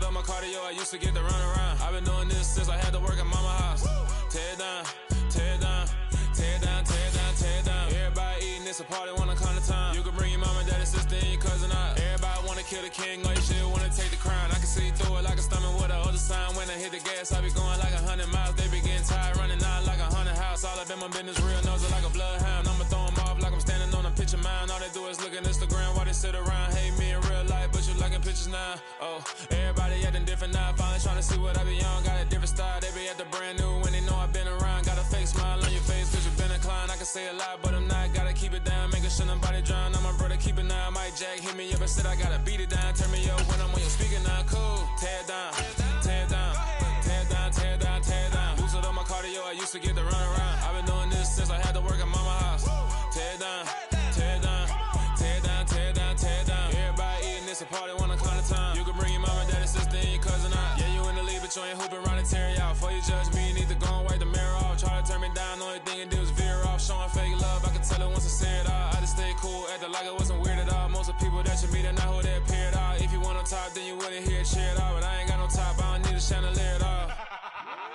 up my cardio, I used to get to run around. I've been doing this since I had to work at mama house. Tear it down, tear it down, tear it down, tear it down, tear it down. Everybody eating, it's a party when I come to town. You can bring your mama, daddy, sister, and your cousin out. Everybody wanna kill the king, or you shit wanna take the crown. I can see through it like a stomach with a other sign. When I hit the gas, I be going like 100 miles. They be getting tired, running out like 100 house. All up in my business, real nose like a bloodhound. I'ma throw 'em off like I'm standing on a picture mound. All they do is look at Instagram while they sit around. Hate me in real life, but you liking pictures now. Oh, everybody acting different now. Finally trying to see what I be on. Got a different style, they be at the brand new when they know I've been around. Got a fake smile on your face, cause you been inclined. I can say a lot, but I'm not. Gotta keep it down, making sure nobody drown. I'm my brother, keep it now. Mike Jack hit me up and said I gotta beat it down. Turn me up when I'm on your speaker now. Cool, tear it down, tear it down, tear it down, tear it down, tear it down. Boosted up my cardio, I used to get to run around. I've been doing this since I had to work at mama house. Tear it down, tear it down, tear it down, tear it down, tear it down. Everybody eating, it's a party when I come to town. You can bring your mama, daddy, sister, and your cousin out. Yeah, you in the league, but you ain't hooping around and tear you out. Before you judge me, you need to go and wipe the mirror off. Try to turn me down, only thing it did was veer off. Showing fake love, I can tell it once I see it all. I just stay cool, acting like it wasn't weird at all. Most of the people that you meet are not who they appear at all. If you want on top, then you wouldn't hear it cheer at all. But I ain't got no top, I don't need a chandelier at all.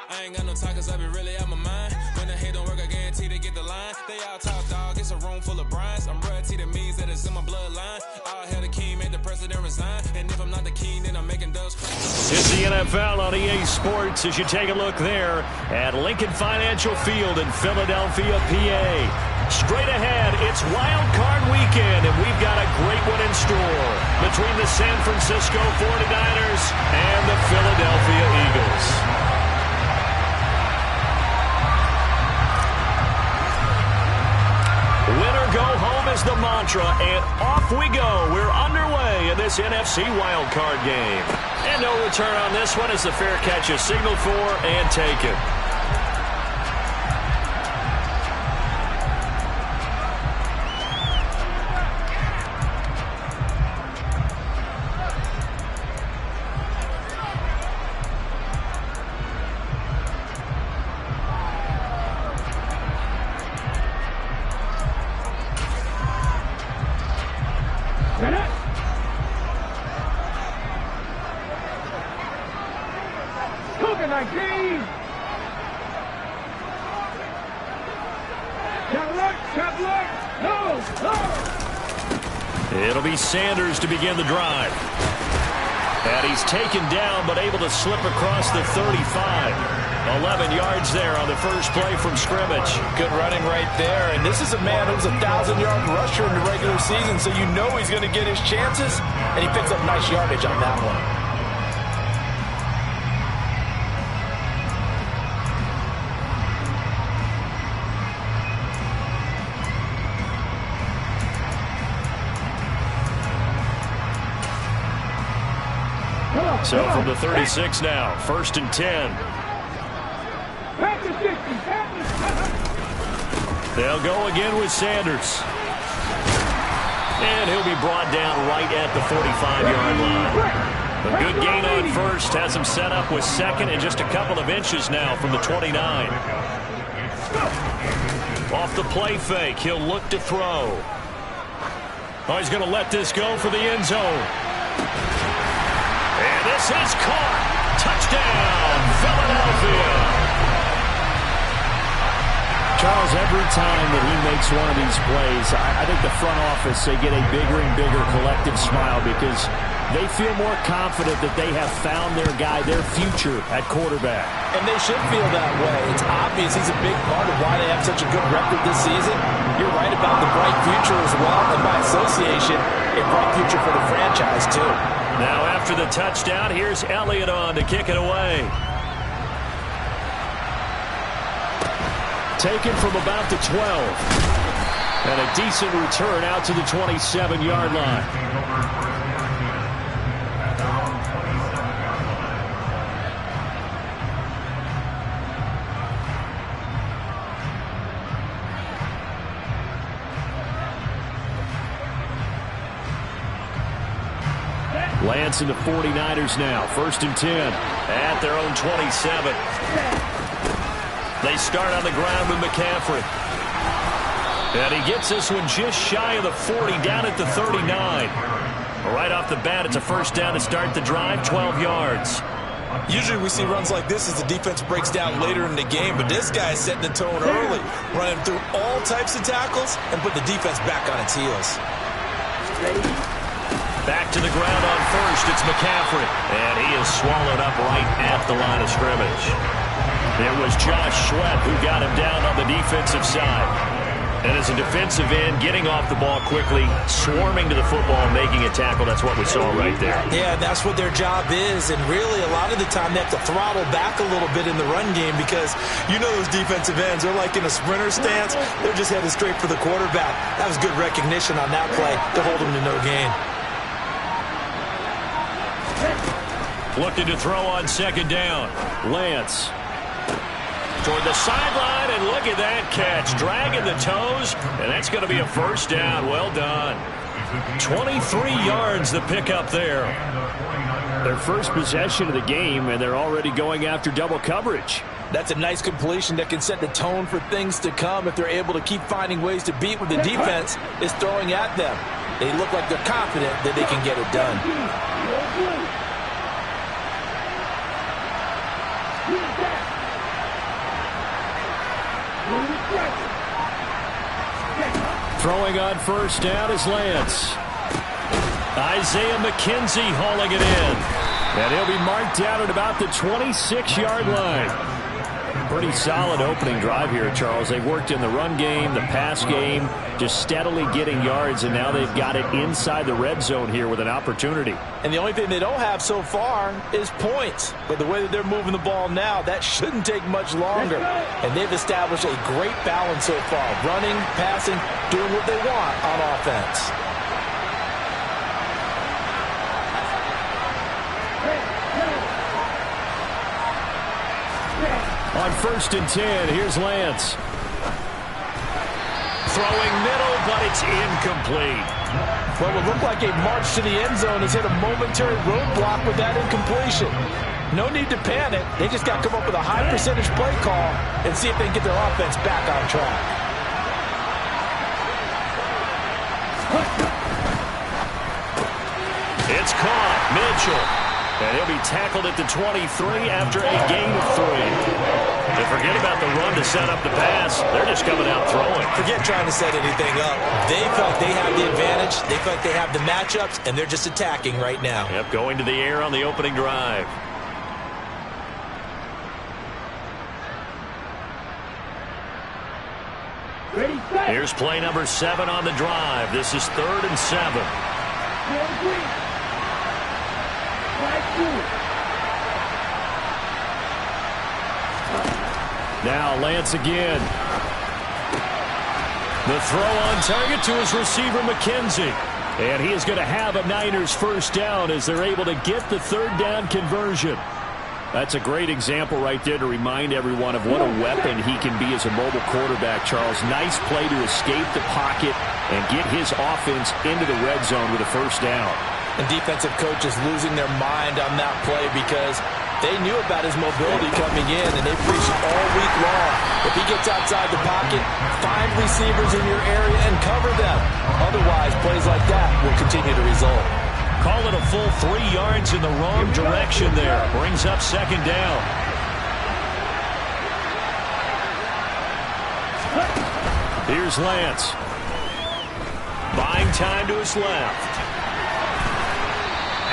I ain't got no time, cause I be really out my mind. When the hate don't work, I guarantee they get the line. They all talk, dog, it's a room full of Bryans. I'm royalty, that means that it's in my bloodline. All hell the king, made the president resign. And if I'm not the king, then I'm making dubs. It's the NFL on EA Sports as you take a look there at Lincoln Financial Field in Philadelphia, PA. Straight ahead, it's Wild Card Weekend, and we've got a great one in store between the San Francisco 49ers and the Philadelphia Eagles. Winner go home is the mantra, and off we go. We're underway in this NFC wildcard game. And no return on this one as the fair catch is signaled for and taken. It'll be Sanders to begin the drive. And he's taken down, but able to slip across the 35. 11 yards there on the first play from scrimmage. Good running right there. And this is a man who's a 1,000-yard rusher in the regular season, so you know he's going to get his chances. And he picks up nice yardage on that one. So from the 36 now, 1st and 10. They'll go again with Sanders. And he'll be brought down right at the 45-yard line. A good gain on first, has him set up with second and just a couple of inches now from the 29. Off the play fake, he'll look to throw. Oh, he's going to let this go for the end zone. And this is caught. Touchdown, Philadelphia. Charles, every time that he makes one of these plays, I think the front office, they get a bigger and bigger collective smile because they feel more confident that they have found their guy, their future at quarterback. And they should feel that way. It's obvious he's a big part of why they have such a good record this season. You're right about the bright future as well, and by association, a bright future for the franchise, too. Now after the touchdown, here's Elliott on to kick it away. Taken from about the 12. And a decent return out to the 27-yard line. Lance and the 49ers now. 1st and 10 at their own 27. They start on the ground with McCaffrey. And he gets this one just shy of the 40, down at the 39. Right off the bat, it's a first down to start the drive, 12 yards. Usually we see runs like this as the defense breaks down later in the game, but this guy is setting the tone early, running through all types of tackles and put the defense back on its heels. Back to the ground on first, it's McCaffrey, and he is swallowed up right at the line of scrimmage. It was Josh Sweat who got him down on the defensive side. And as a defensive end, getting off the ball quickly, swarming to the football, making a tackle, that's what we saw right there. Yeah, that's what their job is, and really a lot of the time they have to throttle back a little bit in the run game because you know those defensive ends, they're like in a sprinter stance. They're just headed straight for the quarterback. That was good recognition on that play to hold them to no gain. Looking to throw on second down. Lance toward the sideline, and look at that catch. Dragging the toes, and that's going to be a first down. Well done. 23 yards the pickup there. Their first possession of the game, and they're already going after double coverage. That's a nice completion that can set the tone for things to come if they're able to keep finding ways to beat what the defense is throwing at them. They look like they're confident that they can get it done. Throwing on first down is Lance. Isaiah McKenzie hauling it in. And he'll be marked down at about the 26-yard line. Pretty solid opening drive here, Charles. They've worked in the run game, the pass game, just steadily getting yards, and now they've got it inside the red zone here with an opportunity. And the only thing they don't have so far is points. But the way that they're moving the ball now, that shouldn't take much longer. And they've established a great balance so far. Running, passing, doing what they want on offense. On first and 10, here's Lance. Throwing middle, but it's incomplete. What would look like a march to the end zone has hit a momentary roadblock with that incompletion. No need to panic. They just got to come up with a high percentage play call and see if they can get their offense back on track. It's caught. Mitchell. And he'll be tackled at the 23 after a gain of 3. And forget about the run to set up the pass. They're just coming out throwing. Forget trying to set anything up. They feel like they have the advantage. They feel like they have the matchups, and they're just attacking right now. Yep, going to the air on the opening drive. Here's play number 7 on the drive. This is 3rd and 7. Now Lance again. The throw on target to his receiver McKenzie. And he is going to have a Niners first down as they're able to get the 3rd down conversion. That's a great example right there to remind everyone of what a weapon he can be as a mobile quarterback, Charles. Nice play to escape the pocket and get his offense into the red zone with a first down. And defensive coaches losing their mind on that play because they knew about his mobility coming in, and they preached it all week long. If he gets outside the pocket, find receivers in your area and cover them. Otherwise, plays like that will continue to result. Call it a full 3 yards in the wrong direction there. Brings up second down. Here's Lance. Buying time to his left.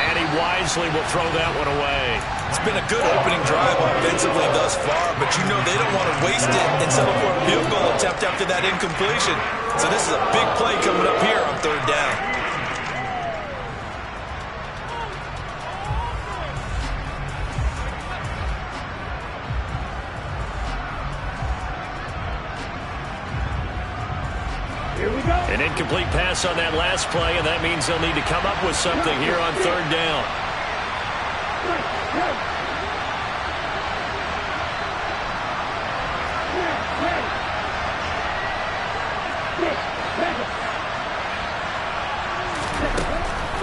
And he wisely will throw that one away. It's been a good opening drive offensively thus far, but you know they don't want to waste it and settle for a field goal attempt after that incompletion. So this is a big play coming up here on 3rd down. An incomplete pass on that last play, and that means they'll need to come up with something here on 3rd down.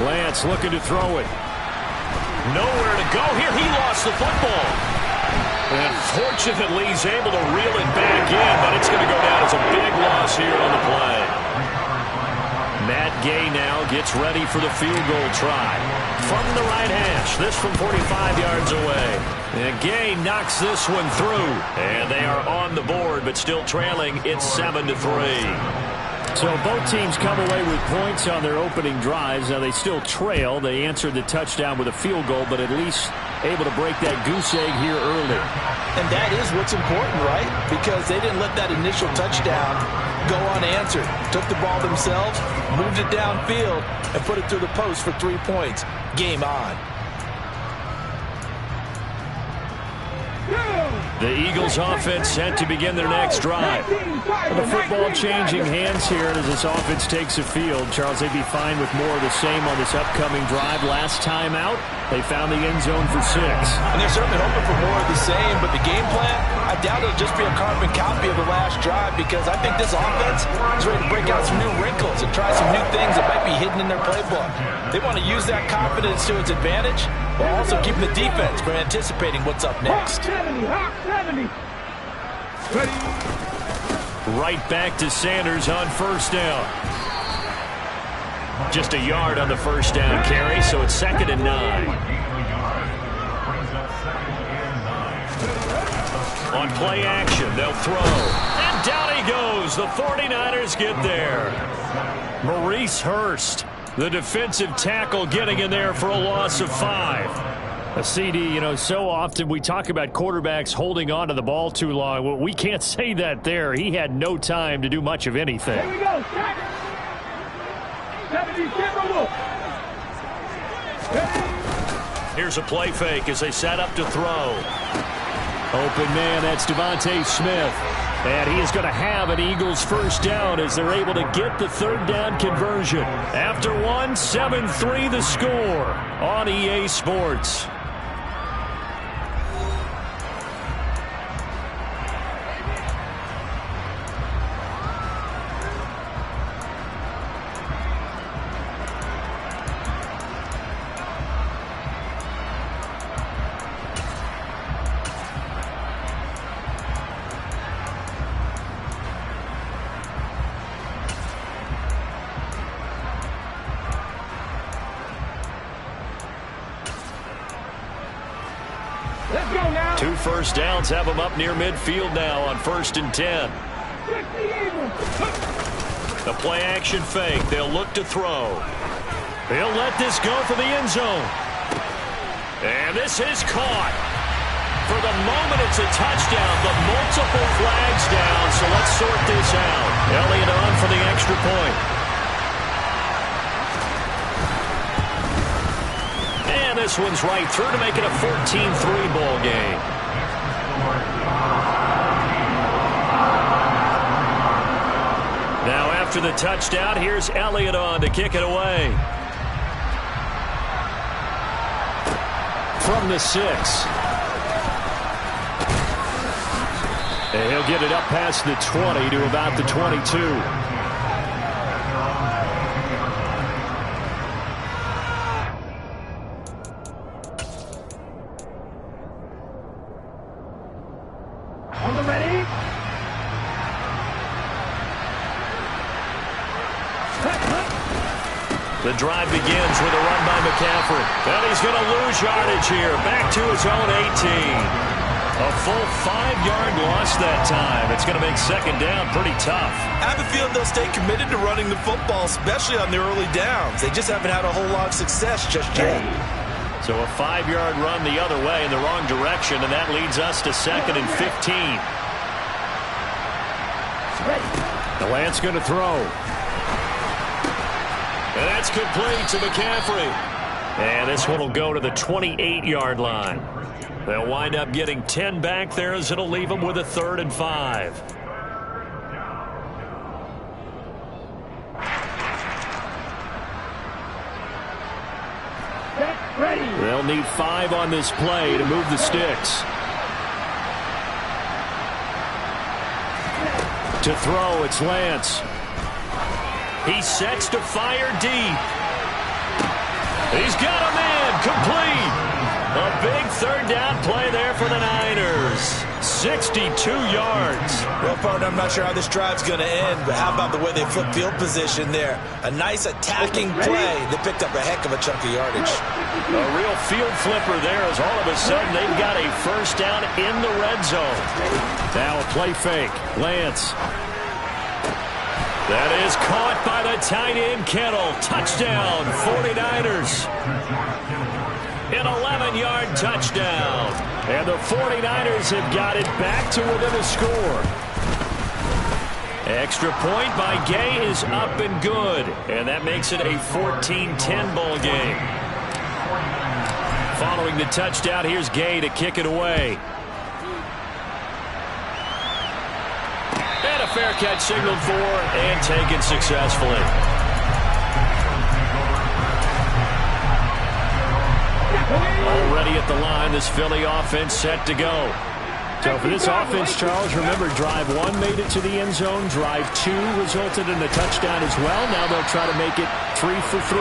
Lance looking to throw it. Nowhere to go here. He lost the football. And fortunately, he's able to reel it back in, but it's going to go down as a big loss here on the play. Matt Gay now gets ready for the field goal try. From the right hash, this from 45 yards away. And Gay knocks this one through. And they are on the board, but still trailing. It's 7-3. So both teams come away with points on their opening drives. Now they still trail. They answered the touchdown with a field goal, but at least able to break that goose egg here early. And that is what's important, right? Because they didn't let that initial touchdown go unanswered. Took the ball themselves, moved it downfield, and put it through the post for 3 points. Game on. The Eagles offense set to begin their next drive. The football changing hands here as this offense takes the field. Charles, they'd be fine with more of the same on this upcoming drive. Last time out, they found the end zone for 6. And they're certainly hoping for more of the same, but the game plan, I doubt it'll just be a carbon copy of the last drive, because I think this offense is ready to break out some new wrinkles and try some new things that might be hidden in their playbook. They want to use that confidence to its advantage, while also keeping the defense from anticipating what's up next. Right back to Sanders on first down. Just a yard on the first down carry, so it's 2nd and 9. On play action, they'll throw. And down he goes. The 49ers get there. Maurice Hurst, the defensive tackle, getting in there for a loss of 5. A CD, so often we talk about quarterbacks holding on to the ball too long. Well, we can't say that there. He had no time to do much of anything. Here we go. 70, Here's a play fake as they set up to throw. Open man, that's Devontae Smith. And he is going to have an Eagles first down as they're able to get the third down conversion. After 7-3 the score on EA Sports. Two first downs have them up near midfield now on 1st and 10. The play action fake. They'll look to throw. They'll let this go for the end zone. And this is caught. For the moment, it's a touchdown, but multiple flags down, so let's sort this out. Elliott on for the extra point. And this one's right through to make it a 14-3 ball game. Now after the touchdown, here's Elliott on to kick it away. From the 6. And he'll get it up past the 20 to about the 22. The drive begins with a run by McCaffrey. And he's going to lose yardage here. Back to his own 18. A full 5-yard loss that time. It's going to make 2nd down pretty tough. I have a feeling they'll stay committed to running the football, especially on the early downs. They just haven't had a whole lot of success just yet. So a 5-yard run the other way in the wrong direction, and that leads us to 2nd and 15. The Lance going to throw. And that's complete to McCaffrey. And this one will go to the 28-yard line. They'll wind up getting 10 back there as it'll leave them with a 3rd and 5. They'll need 5 on this play to move the sticks. To throw, it's Lance. He sets to fire deep. He's got a man complete. A big 3rd down play there for the Niners. 62 yards. Well, partner, I'm not sure how this drive's going to end, but how about the way they flip field position there? A nice attacking play. They picked up a heck of a chunk of yardage. A real field flipper there as all of a sudden they've got a first down in the red zone. Now a play fake. Lance. That is caught by the tight end, Kittle. Touchdown, 49ers. An 11-yard touchdown. And the 49ers have got it back to within a score. Extra point by Gay is up and good. And that makes it a 14-10 ball game. Following the touchdown, here's Gay to kick it away. And a fair catch signaled for and taken successfully. Already at the line, this Philly offense set to go. So for this offense, Charles, remember, drive 1 made it to the end zone. Drive 2 resulted in a touchdown as well. Now they'll try to make it 3 for 3.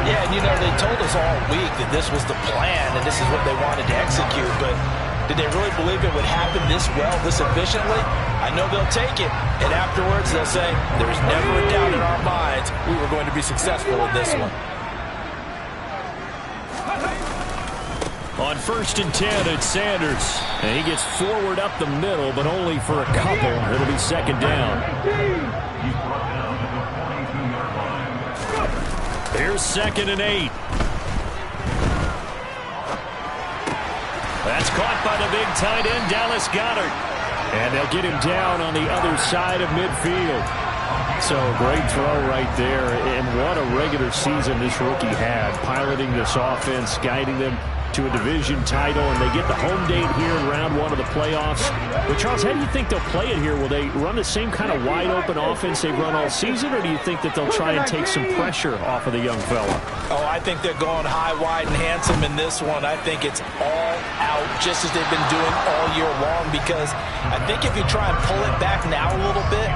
Yeah, and you know, they told us all week that this was the plan and this is what they wanted to execute, but did they really believe it would happen this well, this efficiently? I know they'll take it, and afterwards they'll say, there's never a doubt in our minds we were going to be successful in this one. On 1st and 10, it's Sanders. And he gets forward up the middle, but only for a couple. It'll be second down. Here's 2nd and 8. That's caught by the big tight end, Dallas Goedert. And they'll get him down on the other side of midfield. So great throw right there. And what a regular season this rookie had. Piloting this offense, guiding them to a division title, and they get the home date here in round 1 of the playoffs. But, Charles, how do you think they'll play it here? Will they run the same kind of wide-open offense they've run all season, or do you think that they'll try and take some pressure off of the young fella? Oh, I think they're going high, wide, and handsome in this one. I think it's all out, just as they've been doing all year long, because I think if you try and pull it back now a little bit,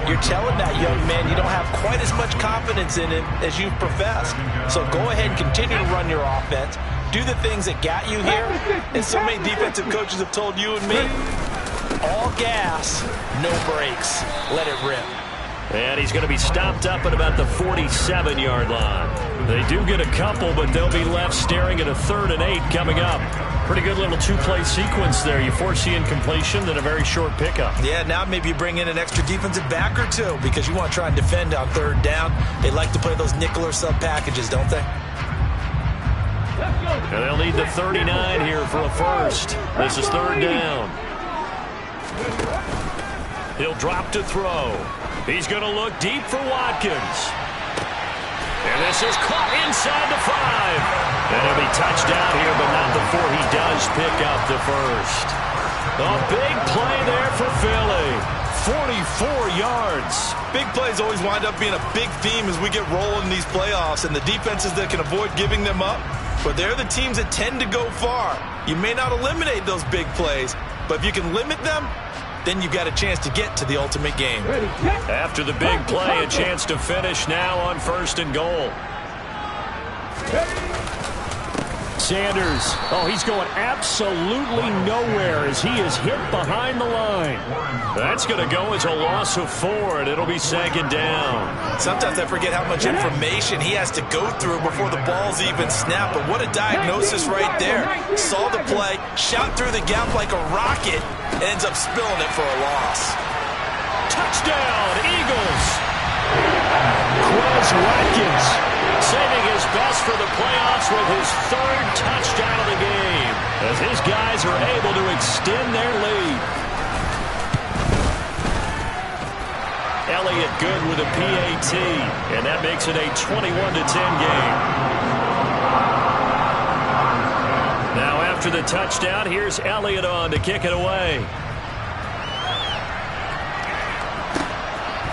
you're telling that young man you don't have quite as much confidence in him as you've professed. So go ahead and continue to run your offense. Do the things that got you here. And so many defensive coaches have told you and me, all gas, no brakes. Let it rip. And he's going to be stopped up at about the 47-yard line. They do get a couple, but they'll be left staring at a 3rd and 8 coming up. Pretty good little 2-play sequence there. You force the incompletion, then a very short pickup. Yeah, now maybe you bring in an extra defensive back or two because you want to try and defend on 3rd down. They like to play those nickel or sub packages, don't they? And they'll need the 39 here for a first. This is 3rd down. He'll drop to throw. He's going to look deep for Watkins. And this is caught inside the 5. And he'll be touched down here, but not before he does pick up the first. A big play there for Philly. 44 yards. Big plays always wind up being a big theme as we get rolling in these playoffs, and the defenses that can avoid giving them up, but they're the teams that tend to go far. You may not eliminate those big plays, but if you can limit them, then you've got a chance to get to the ultimate game. After the big play, a chance to finish now on 1st and goal. Sanders, oh, he's going absolutely nowhere as he is hit behind the line. That's going to go as a loss of 4, and it'll be 2nd down. Sometimes I forget how much information he has to go through before the ball's even snapped, but what a diagnosis right there. Saw the play, shot through the gap like a rocket, and ends up spilling it for a loss. Touchdown, Eagles! Quez Watkins saving his best for the playoffs with his 3rd touchdown of the game as his guys are able to extend their lead. Elliott good with a PAT, and that makes it a 21-10 game. Now after the touchdown, here's Elliott on to kick it away.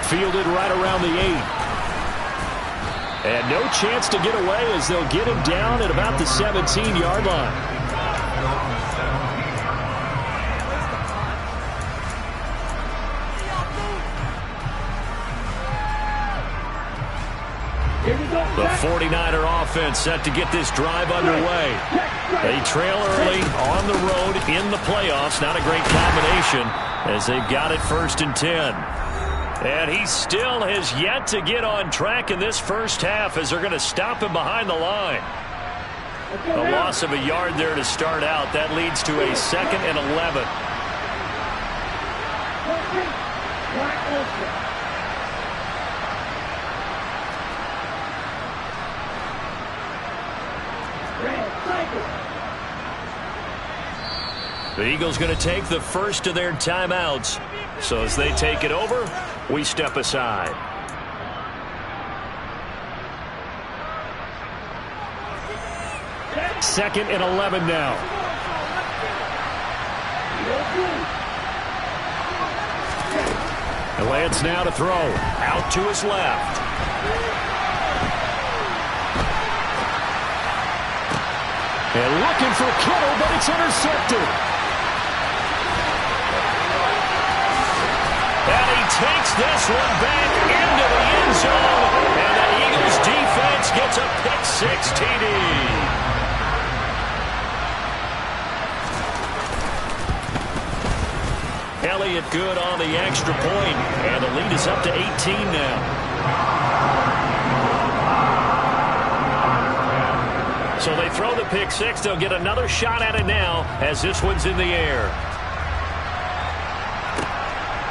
Fielded right around the 8. And no chance to get away as they'll get him down at about the 17-yard line. Here we go. The 49er offense set to get this drive underway. They trail early on the road in the playoffs. Not a great combination as they've got it 1st and 10. And he still has yet to get on track in this first half as they're going to stop him behind the line. A loss of a yard there to start out. That leads to a 2nd and 11. The Eagles going to take the first of their timeouts. So as they take it over, we step aside. Second and 11 now. And Lance now to throw. Out to his left. And looking for Kittle, but it's intercepted. And he takes this one back into the end zone. And the Eagles defense gets a pick-6 TD. Elliott good on the extra point, and the lead is up to 18 now. So they throw the pick-6. They'll get another shot at it now as this one's in the air.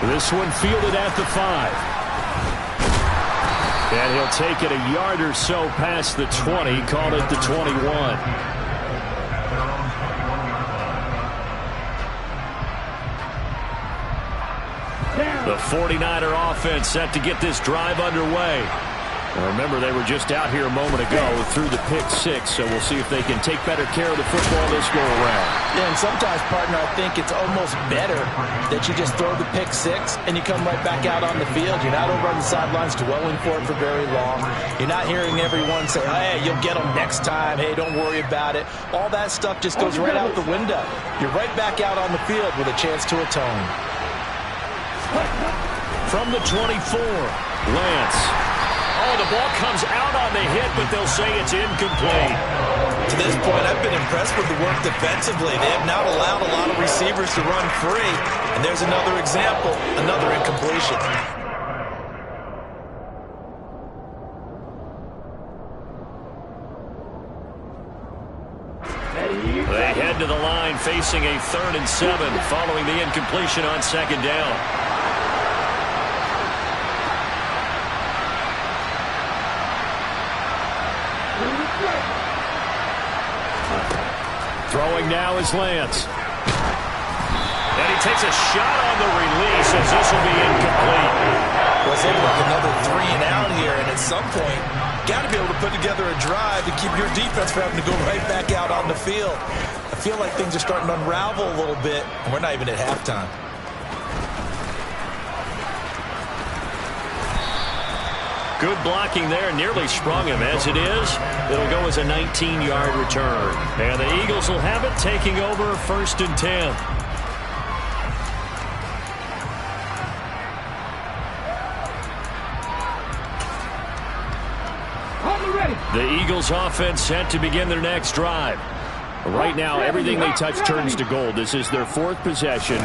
This one fielded at the 5. And he'll take it a yard or so past the 20, call it the 21. The 49er offense set to get this drive underway. Remember, they were just out here a moment ago through the pick-6, so we'll see if they can take better care of the football this go-around. Yeah, and sometimes, partner, I think it's almost better that you just throw the pick-6 and you come right back out on the field. You're not over on the sidelines dwelling for it for very long. You're not hearing everyone say, hey, you'll get them next time. Hey, don't worry about it. All that stuff just goes right out the window. You're right back out on the field with a chance to atone. From the 24, Lance. Oh, the ball comes out on the hit, but they'll say it's incomplete. To this point, I've been impressed with the work defensively. They have not allowed a lot of receivers to run free. And there's another example, another incompletion. They head to the line facing a 3rd and 7 following the incompletion on 2nd down. Throwing now is Lance. And he takes a shot on the release as this will be incomplete. Well, it's like another 3 and out here, and at some point, got to be able to put together a drive to keep your defense from having to go right back out on the field. I feel like things are starting to unravel a little bit, and we're not even at halftime. Good blocking there, nearly sprung him. As it is, it'll go as a 19-yard return. And the Eagles will have it, taking over 1st and 10. The Eagles offense set to begin their next drive. Right now, everything they touch turns to gold. This is their 4th possession.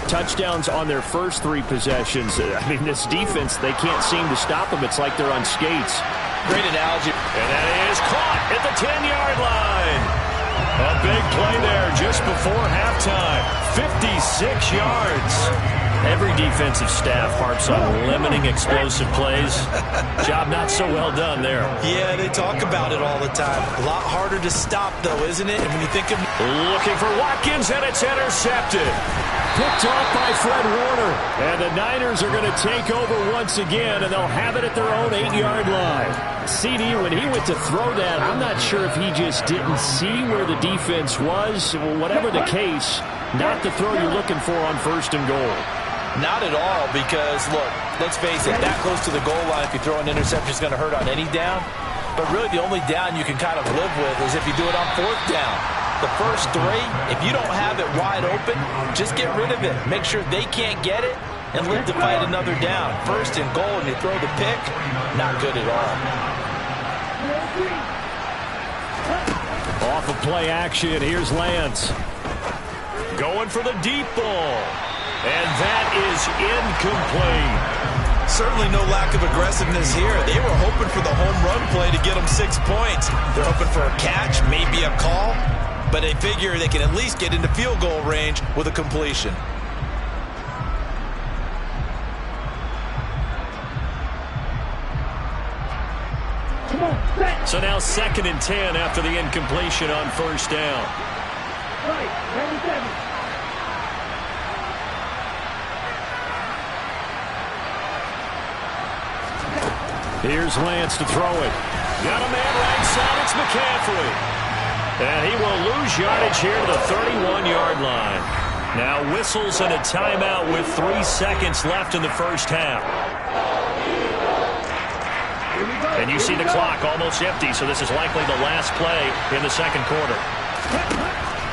Touchdowns on their first 3 possessions. I mean, this defense, they can't seem to stop them. It's like they're on skates. Great analogy. And that is caught at the 10-yard line. A big play there just before halftime. 56 yards. Every defensive staff harps on limiting explosive plays. Job not so well done there. Yeah, they talk about it all the time. A lot harder to stop, though, isn't it? And when you think of... Looking for Watkins, and it's intercepted. Picked off by Fred Warner. And the Niners are going to take over once again, and they'll have it at their own 8-yard line. CD, when he went to throw that, I'm not sure if he just didn't see where the defense was. Whatever the case, not the throw you're looking for on 1st and goal. Not at all, because, look, let's face it, that close to the goal line, if you throw an interception, is going to hurt on any down. But really, the only down you can kind of live with is if you do it on 4th down. The first 3, if you don't have it wide open, just get rid of it. Make sure they can't get it and live to fight another down. 1st and goal, and you throw the pick, not good at all. Off of play action, here's Lance. Going for the deep ball. And that is incomplete. Certainly no lack of aggressiveness here. They were hoping for the home run play to get them 6 points. They're hoping for a catch, maybe a call, but they figure they can at least get into field goal range with a completion. So now 2nd and 10 after the incompletion on first down. Here's Lance to throw it. Got a man right side. It's McCaffrey. And he will lose yardage here to the 31-yard line. Now whistles and a timeout with 3 seconds left in the first half. And you see the clock almost empty, so this is likely the last play in the second quarter.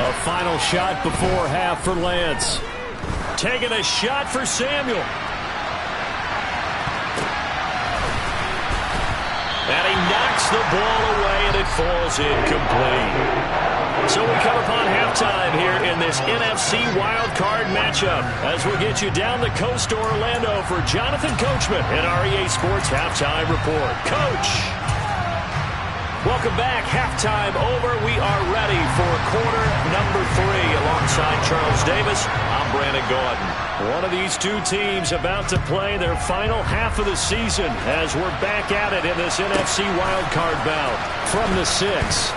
A final shot before half for Lance. Taking a shot for Samuel. And he knocks the ball away, and it falls incomplete. So we come upon halftime here in this NFC wildcard matchup as we get you down the coast to Orlando for Jonathan Coachman in our EA Sports Halftime Report. Coach! Welcome back. Halftime over. We are ready for quarter number 3 alongside Charles Davis. I'm Brandon Gaudin. One of these two teams about to play their final half of the season as we're back at it in this NFC wildcard bout from the 6.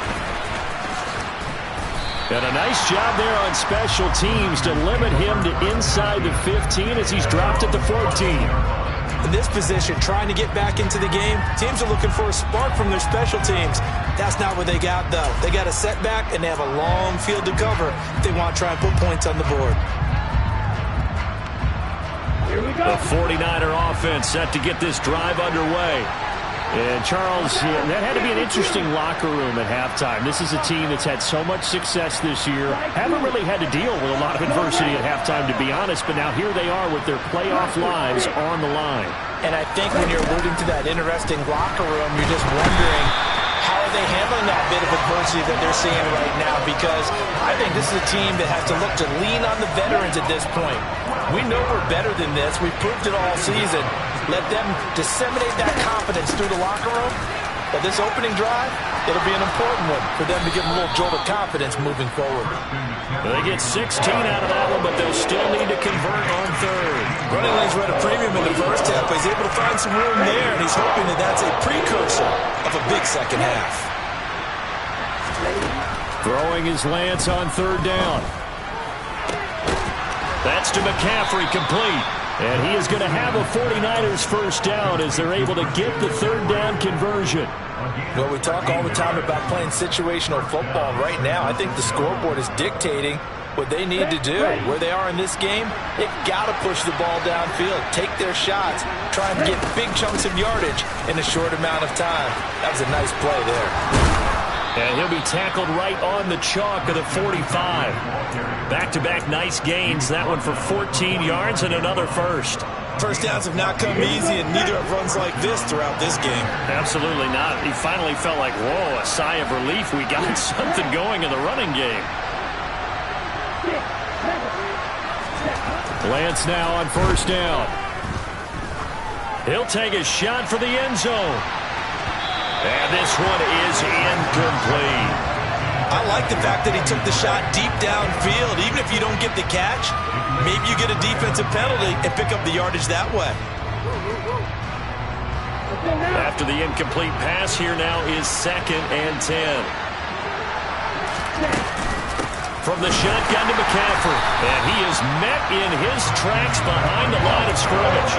And a nice job there on special teams to limit him to inside the 15 as he's dropped at the 14. In this position, trying to get back into the game, teams are looking for a spark from their special teams. That's not what they got, though. They got a setback, and they have a long field to cover if they want to try and put points on the board. Here we go. The 49er offense set to get this drive underway. And, Charles, that had to be an interesting locker room at halftime. This is a team that's had so much success this year. Haven't really had to deal with a lot of adversity at halftime, to be honest. But now here they are with their playoff lives on the line. And I think when you're alluding to that interesting locker room, you're just wondering how are they handling that bit of adversity that they're seeing right now, because I think this is a team that has to look to lean on the veterans at this point. We know we're better than this. We've proved it all season. Let them disseminate that confidence through the locker room. But this opening drive, it'll be an important one for them to give them a little jolt of confidence moving forward. They get 16 out of that one, but they'll still need to convert on third. Running lanes were at a premium in the first half, but he's able to find some room there, and he's hoping that that's a precursor of a big second half. Throwing his Lance on third down. That's to McCaffrey, complete. And he is going to have a 49ers first down as they're able to get the third down conversion. Well, we talk all the time about playing situational football. Right now, I think the scoreboard is dictating what they need to do. Where they are in this game, they've got to push the ball downfield, take their shots, try and get big chunks of yardage in a short amount of time. That was a nice play there. And he'll be tackled right on the chalk of the 45. Back-to-back nice gains. That one for 14 yards and another first. First downs have not come easy, and neither have runs like this throughout this game. Absolutely not. He finally felt like, whoa, a sigh of relief. We got something going in the running game. Lance now on first down. He'll take a shot for the end zone. And this one is incomplete. I like the fact that he took the shot deep downfield. Even if you don't get the catch, maybe you get a defensive penalty and pick up the yardage that way. After the incomplete pass, here now is 2nd and 10. From the shotgun to McCaffrey. And he is met in his tracks behind the line of scrimmage.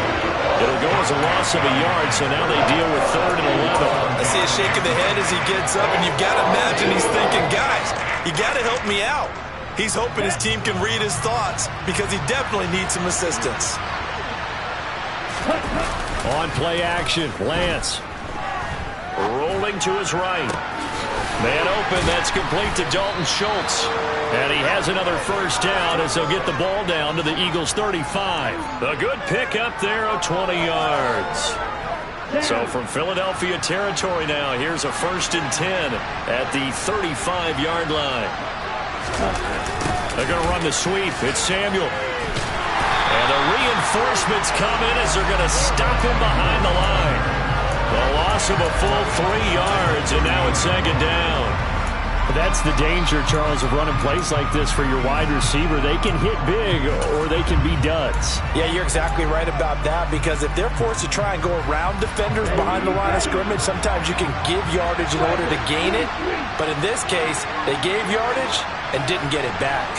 It'll go as a loss of a yard, so now they deal with 3rd and 11. I see a shake of the head as he gets up, and you've got to imagine he's thinking, guys, you got to help me out. He's hoping his team can read his thoughts because he definitely needs some assistance. On play action, Lance. Rolling to his right. Man open, that's complete to Dalton Schultz. And he has another first down as they'll get the ball down to the Eagles' 35. A good pick up there of 20 yards. So from Philadelphia territory now, here's a 1st and 10 at the 35-yard line. They're going to run the sweep. It's Samuel. And the reinforcements come in as they're going to stop him behind the line. The loss of a full 3 yards, and now it's 2nd down. That's the danger, Charles, of running plays like this for your wide receiver. They can hit big or they can be duds. Yeah, you're exactly right about that, because if they're forced to try and go around defenders behind the line of scrimmage, sometimes you can give yardage in order to gain it. But in this case, they gave yardage and didn't get it back.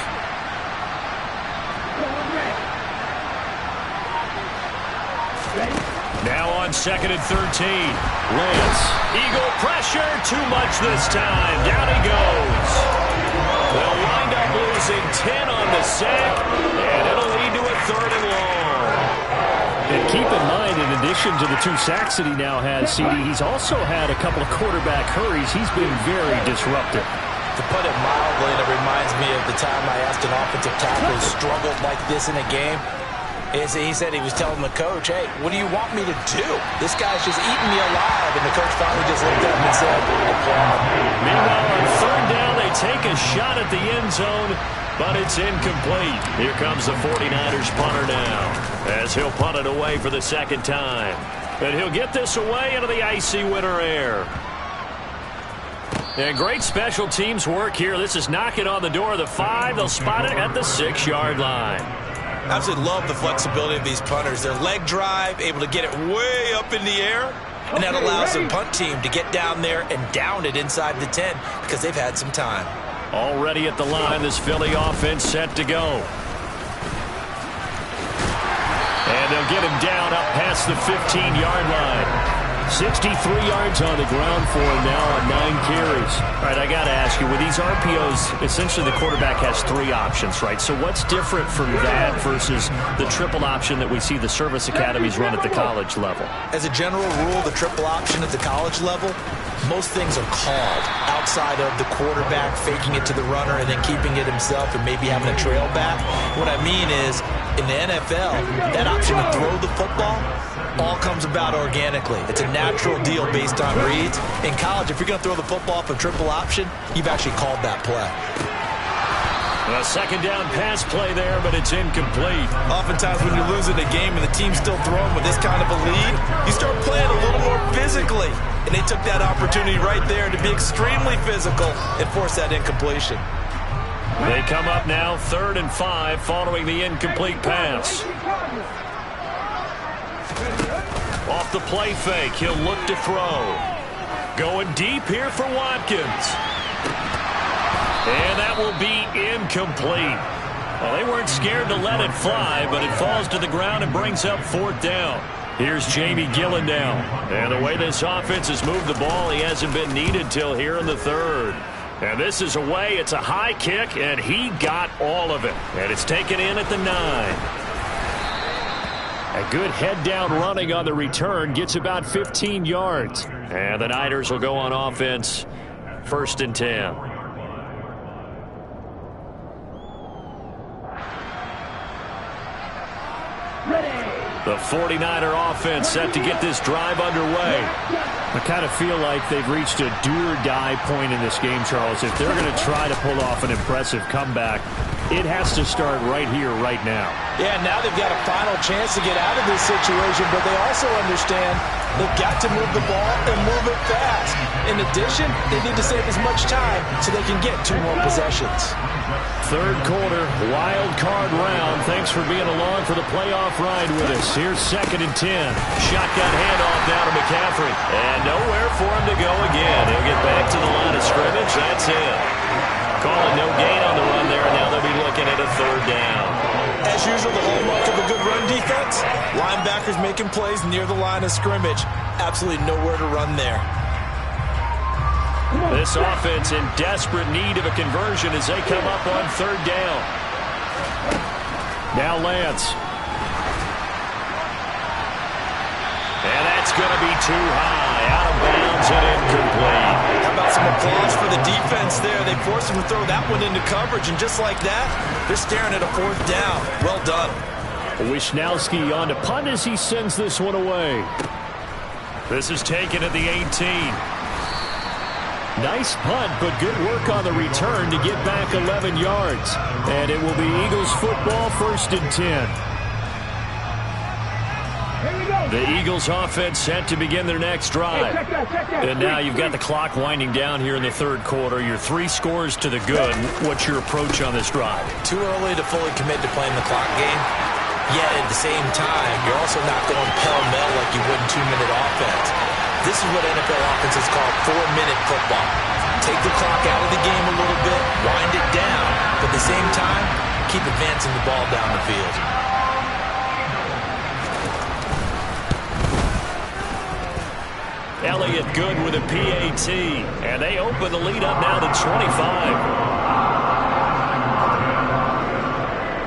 Now on 2nd and 13. Lance. Eagle pressure. Too much this time. Down he goes. They'll wind up losing 10 on the sack, and it'll lead to a 3rd and long. And keep in mind, in addition to the 2 sacks that he now has, CD, he's also had a couple of quarterback hurries. He's been very disruptive. To put it mildly, it reminds me of the time I asked an offensive tackle who struggled like this in a game. He said he was telling the coach, hey, what do you want me to do? This guy's just eating me alive. And the coach finally just looked up and said, apply. Meanwhile, on 3rd down, they take a shot at the end zone, but it's incomplete. Here comes the 49ers punter now, as he'll punt it away for the 2nd time. And he'll get this away into the icy winter air. And great special teams work here. This is knocking on the door of the 5. They'll spot it at the 6-yard line. Absolutely love the flexibility of these punters. Their leg drive, able to get it way up in the air, and that allows their punt team to get down there and down it inside the 10 because they've had some time. Already at the line, this Philly offense set to go. And they'll get him down up past the 15-yard line. 63 yards on the ground for him now on 9 carries. All right, I got to ask you, with these RPOs, essentially the quarterback has 3 options, right? So what's different from that versus the triple option that we see the service academies run at the college level? As a general rule, the triple option at the college level, most things are called outside of the quarterback faking it to the runner and then keeping it himself and maybe having a trail back. What I mean is, in the NFL, that option to throw the football all comes about organically. It's a natural deal based on reads. In college, if you're going to throw the football off a triple option, you've actually called that play. A 2nd down pass play there, but it's incomplete. Oftentimes when you're losing a game and the team's still throwing with this kind of a lead, you start playing a little more physically. And they took that opportunity right there to be extremely physical and force that incompletion. They come up now 3rd and 5 following the incomplete pass. Off the play fake, he'll look to throw. Going deep here for Watkins. And that will be incomplete. Well, they weren't scared to let it fly, but it falls to the ground and brings up 4th down. Here's Jamie Gillen now. And the way this offense has moved the ball, he hasn't been needed till here in the 3rd. And this is away. It's a high kick, and he got all of it. And it's taken in at the 9. A good head-down running on the return gets about 15 yards. And the Niners will go on offense, 1st and 10. The 49er offense set to get this drive underway. I kind of feel like they've reached a do-or-die point in this game, Charles. If they're going to try to pull off an impressive comeback, it has to start right here, right now. Yeah, now they've got a final chance to get out of this situation, but they also understand they've got to move the ball and move it fast. In addition, they need to save as much time so they can get 2 more possessions. 3rd quarter, wild card round. Thanks for being along for the playoff ride with us. Here's 2nd and 10. Shotgun handoff down to McCaffrey. And nowhere for him to go again. He'll get back to the line of scrimmage. That's it. Calling no gain on the run there, and now they'll be looking at a 3rd down. As usual, the hallmark of a good run defense, linebackers making plays near the line of scrimmage. Absolutely nowhere to run there. This offense in desperate need of a conversion as they come up on 3rd down. Now Lance. And that's going to be too high. Out of bounds and incomplete. How about some applause for the defense there? They forced him to throw that one into coverage, and just like that, they're staring at a 4th down. Well done. Wishnowski on to punt as he sends this one away. This is taken at the 18. Nice punt, but good work on the return to get back 11 yards. And it will be Eagles football, 1st and 10. The Eagles offense set to begin their next drive. And now you've got the clock winding down here in the 3rd quarter. Your 3 scores to the good. What's your approach on this drive? Too early to fully commit to playing the clock game. Yet at the same time, you're also not going pell-mell like you would in 2-minute offense. This is what NFL offenses call 4-minute football. Take the clock out of the game a little bit, wind it down, but at the same time, keep advancing the ball down the field. Elliott good with a PAT, and they open the lead up now to 25.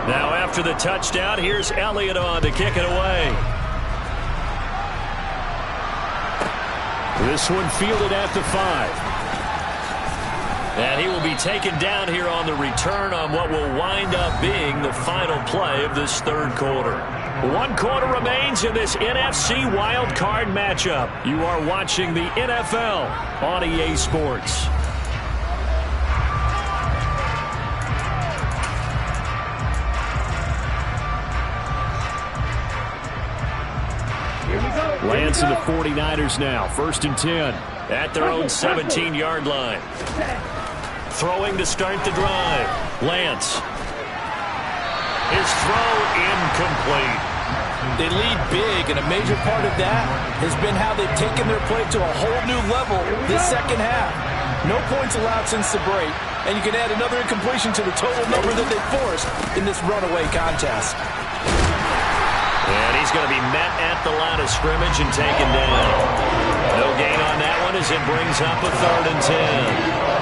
Now after the touchdown, here's Elliott on to kick it away. This one fielded at the 5. And he will be taken down here on the return on what will wind up being the final play of this 3rd quarter. 1 quarter remains in this NFC wild card matchup. You are watching the NFL on EA Sports. Lance and the 49ers now. 1st and 10 at their own 17-yard line. Throwing to start the drive. Lance. His throw incomplete. They lead big, and a major part of that has been how they've taken their play to a whole new level this 2nd half. No points allowed since the break, and you can add another incompletion to the total number that they forced in this runaway contest. And he's going to be met at the line of scrimmage and taken down. No gain on that one as it brings up a 3rd and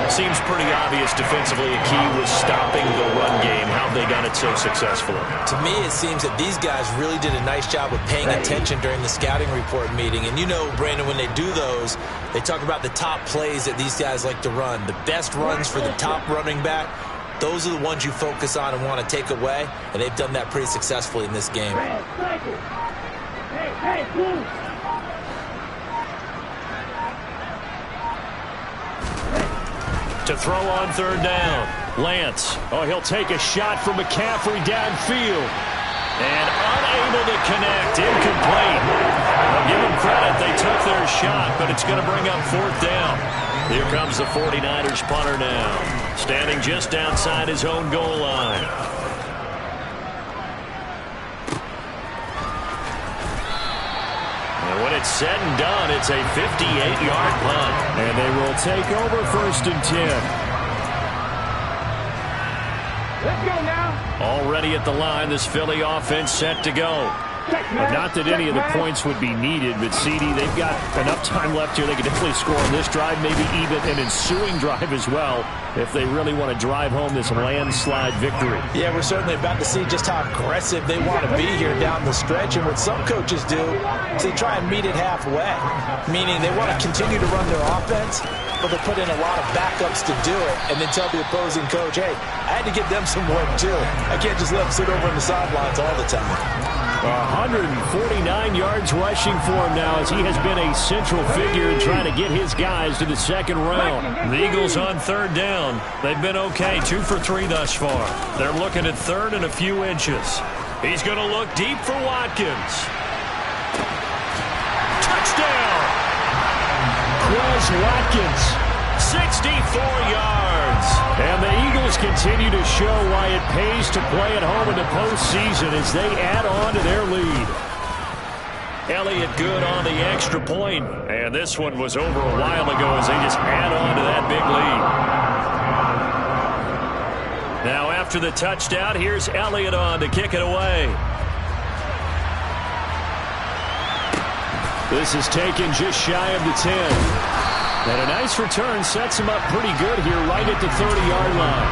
10. Seems pretty obvious defensively a key was stopping the run game. How have they done it so successfully? To me, it seems that these guys really did a nice job of paying attention during the scouting report meeting. And you know, Brandon, when they do those, they talk about the top plays that these guys like to run. The best runs for the top running back. Those are the ones you focus on and want to take away, and they've done that pretty successfully in this game. To throw on 3rd down. Lance. Oh, he'll take a shot from McCaffrey downfield. And unable to connect. Incomplete. I'll give them credit. They took their shot, but it's going to bring up 4th down. Here comes the 49ers punter now. Standing just outside his own goal line. And when it's said and done, it's a 58-yard punt. And they will take over 1st and 10. Let's go now. Already at the line, this Philly offense set to go. Not that any of the points would be needed, but CD, they've got enough time left here. They can definitely score on this drive, maybe even an ensuing drive as well, if they really want to drive home this landslide victory. Yeah, we're certainly about to see just how aggressive they want to be here down the stretch. And what some coaches do is they try and meet it halfway, meaning they want to continue to run their offense, but they put in a lot of backups to do it, and then tell the opposing coach, hey, I had to give them some work too. I can't just let them sit over on the sidelines all the time. 149 yards rushing for him now as he has been a central figure in trying to get his guys to the 2nd round. The Eagles on 3rd down. They've been okay, 2 for 3 thus far. They're looking at 3rd and a few inches. He's going to look deep for Watkins. Touchdown! Quez Watkins. 64 yards. And the Eagles continue to show why it pays to play at home in the postseason as they add on to their lead. Elliott good on the extra point. And this one was over a while ago as they just add on to that big lead. Now after the touchdown, here's Elliott on to kick it away. This is taken just shy of the 10. And a nice return sets him up pretty good here right at the 30-yard line.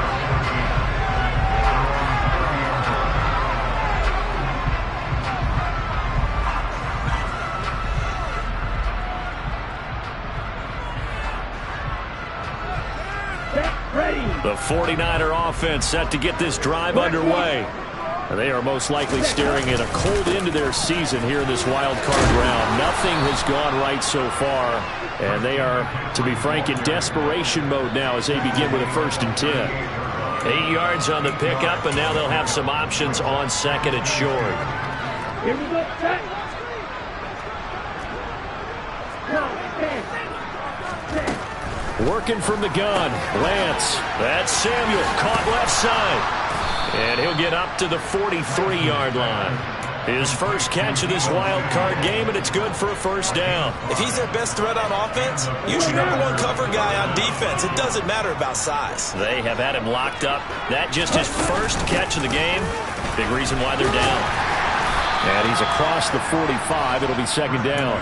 The 49er offense set to get this drive underway. They are most likely staring at a cold end to their season here in this wild card round. Nothing has gone right so far, and they are, to be frank, in desperation mode now as they begin with a 1st and 10. 8 yards on the pickup, and now they'll have some options on 2nd and short. Here we go, set. Working from the gun, Lance. That's Samuel, caught left side. And he'll get up to the 43-yard line. His first catch of this wild card game, and it's good for a 1st down. If he's their best threat on offense, use your #1 cover guy on defense. It doesn't matter about size. They have had him locked up. That just his first catch of the game. Big reason why they're down. And he's across the 45. It'll be 2nd down.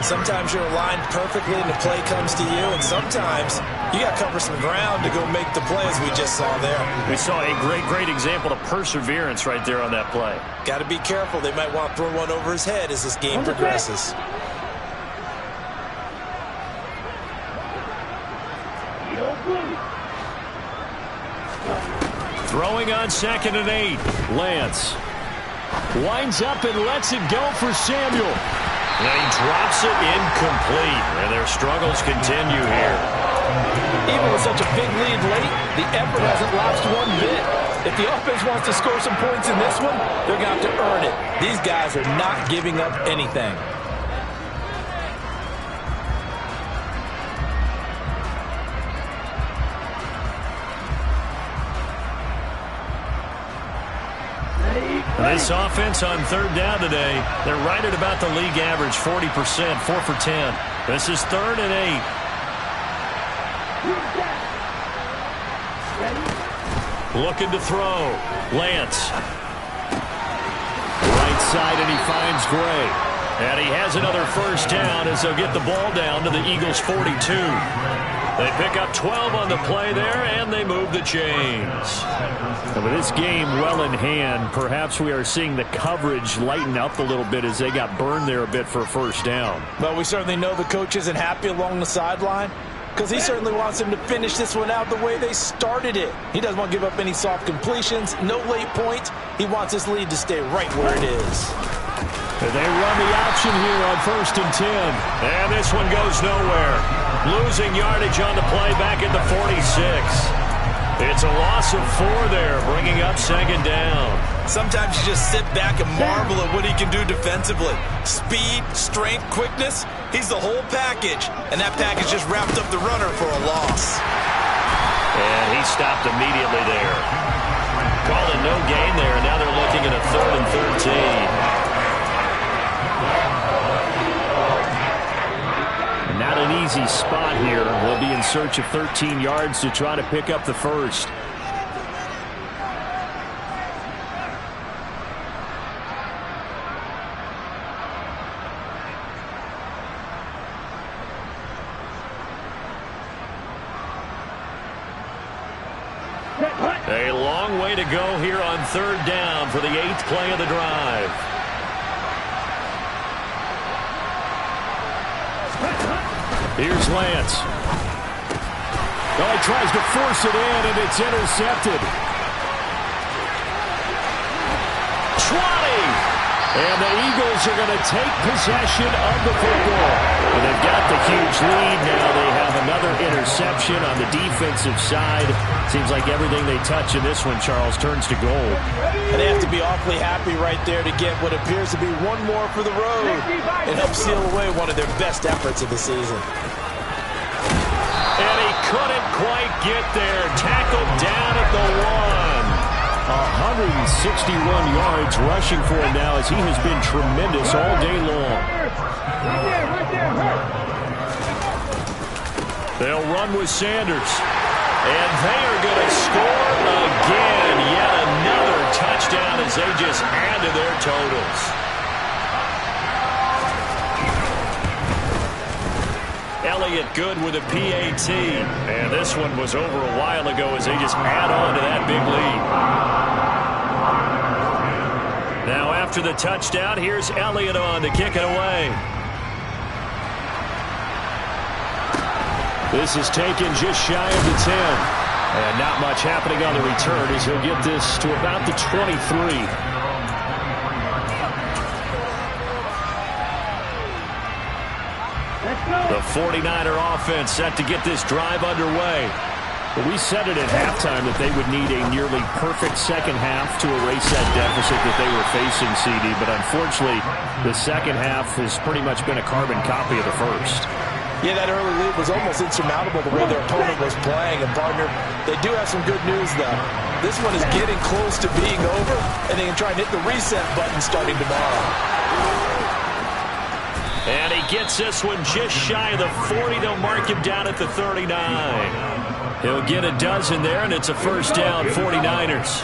Sometimes you're aligned perfectly and the play comes to you, and sometimes you got to cover some ground to go make the play, as we just saw there. We saw a great example of perseverance right there on that play. Got to be careful. They might want to throw one over his head as this game progresses. Throwing on 2nd and 8. Lance winds up and lets it go for Samuel. And he drops it incomplete, and their struggles continue here. Even with such a big lead late, the effort hasn't lapsed one bit. If the offense wants to score some points in this one, they're going to have to earn it. These guys are not giving up anything. This offense on 3rd down today, they're right at about the league average, 40%, 4 for 10. This is 3rd and 8. Looking to throw. Lance. Right side, and he finds Gray. And he has another 1st down as they'll get the ball down to the Eagles' 42. They pick up 12 on the play there, and they move the chains. And with this game well in hand, perhaps we are seeing the coverage lighten up a little bit as they got burned there a bit for a 1st down. Well, we certainly know the coach isn't happy along the sideline because he certainly wants them to finish this one out the way they started it. He doesn't want to give up any soft completions, no late points. He wants this lead to stay right where it is. And they run the option here on 1st and 10. And this one goes nowhere. Losing yardage on the play back at the 46. It's a loss of 4 there, bringing up 2nd down. Sometimes you just sit back and marvel at what he can do defensively. Speed, strength, quickness, he's the whole package. And that package just wrapped up the runner for a loss. And he stopped immediately there. Calling no gain there, and now they're looking at a 3rd and 13. Not an easy spot here. They'll be in search of 13 yards to try to pick up the 1st. A long way to go here on 3rd down for the 8th play of the drive. Here's Lance. Oh, he tries to force it in, and it's intercepted. 20! And the Eagles are going to take possession of the football. And they've got the huge lead now. They have another interception on the defensive side. Seems like everything they touch in this one, Charles, turns to gold. And they have to be awfully happy right there to get what appears to be one more for the road. It helps seal away one of their best efforts of the season. And he couldn't quite get there. Tackled down at the 1. 161 yards rushing for him now as he has been tremendous all day long. They'll run with Sanders. And they are going to score again. Yet another touchdown as they just add to their totals. Elliott good with a PAT. And this one was over a while ago as they just add on to that big lead. Now after the touchdown, here's Elliott on to kick it away. This is taken just shy of the 10. And not much happening on the return as he'll get this to about the 23. The 49er offense set to get this drive underway. But we said it at halftime that they would need a nearly perfect second half to erase that deficit that they were facing, CD. But unfortunately, the second half has pretty much been a carbon copy of the first. Yeah, that early lead was almost insurmountable the way their opponent was playing. And, partner, they do have some good news, though. This one is getting close to being over, and they can try and hit the reset button starting tomorrow. And he gets this one just shy of the 40. They'll mark him down at the 39. He'll get a dozen there, and it's a first down, 49ers.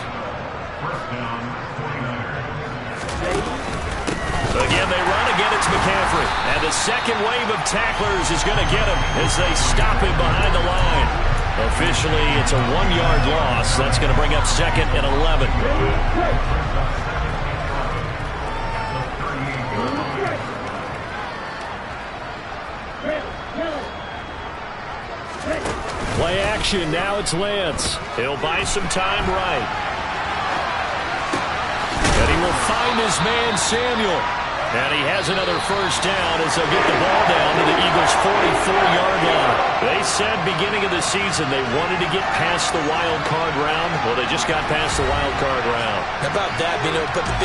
Again, they run. Again, it's McCaffrey. And the second wave of tacklers is going to get him as they stop him behind the line. Officially, it's a 1-yard loss. That's going to bring up second and 11. Play action. Now it's Lance. He'll buy some time right. And he will find his man, Samuel. And he has another first down as they'll get the ball down to the Eagles' 44-yard line. They said beginning of the season they wanted to get past the wild card round. Well, they just got past the wild card round. How about that, being able to put the big